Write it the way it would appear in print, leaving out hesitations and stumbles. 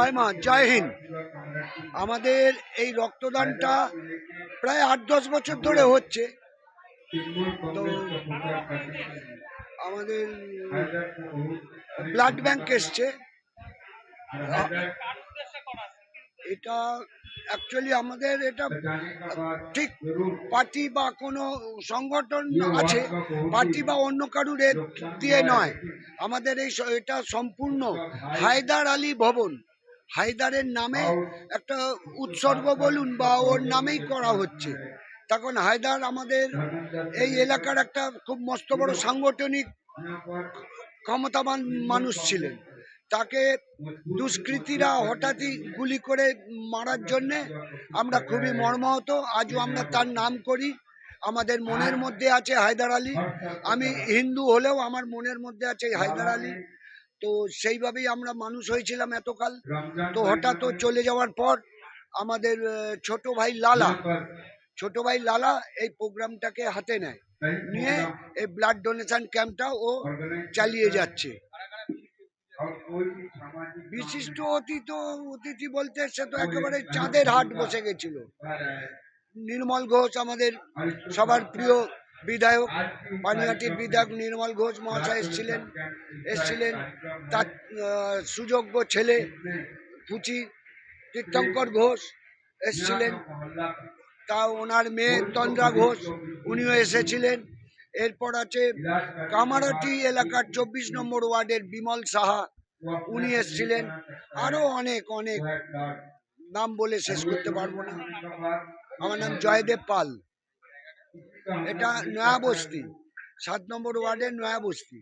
জয় মা, জয় হিন্দ। আমাদের এই রক্তদানটা প্রায় 8-10 বছর ধরে হচ্ছে। তো আমাদের ব্লাড ব্যাংক এসছে। এটা অ্যাকচুয়ালি আমাদের এটা ঠিক পার্টি বা কোনো সংগঠন আছে, পার্টি বা অন্য কারুর দিয়ে নয়। আমাদের এটা সম্পূর্ণ হায়দার আলী ভবন, হায়দারের নামে একটা উৎসর্গ বলুন বা ওর নামেই করা হচ্ছে। তখন হায়দার আমাদের এই এলাকার একটা খুব মস্ত বড় সাংগঠনিক ক্ষমতাবান মানুষ ছিলেন। তাকে দুষ্কৃতীরা হঠাৎই গুলি করে মারার জন্যে আমরা খুবই মর্মাহত। আজও আমরা তার নাম করি, আমাদের মনের মধ্যে আছে হায়দার আলী। আমি হিন্দু হলেও আমার মনের মধ্যে আছে হায়দার আলী। তো সেইভাবেই আমরা মানুষ হয়েছিলাম এতকাল। তো হঠাৎ ও চলে যাওয়ার পর আমাদের ছোট ভাই লালা এই প্রোগ্রামটাকে হাতে নেয়, নিয়ে এই ব্লাড ডোনেশন ক্যাম্পটা ও চালিয়ে যাচ্ছে। বিশিষ্ট অতিথি বলতে সে তো একেবারে চাঁদের হাট বসে গেছিল। নির্মল ঘোষ আমাদের সবার প্রিয় বিধায়ক, পানিহাটির বিধায়ক নির্মল ঘোষ মহাশয় এসছিলেন। তার সুযোগ্য ছেলে ফুচি তীর্থঙ্কর ঘোষ এসছিলেন। তা ওনার মেয়ে তন্দ্রা ঘোষ, উনিও এসেছিলেন। এরপর আছে কামারহাটি এলাকার 24 নম্বর ওয়ার্ডের বিমল সাহা, উনি এসেছিলেন। আরো অনেক নাম বলে শেষ করতে পারবো না। আমার নাম জয়দেব পাল। এটা নয়া বস্তি, 7 নম্বর ওয়ার্ডের নয়া বস্তি।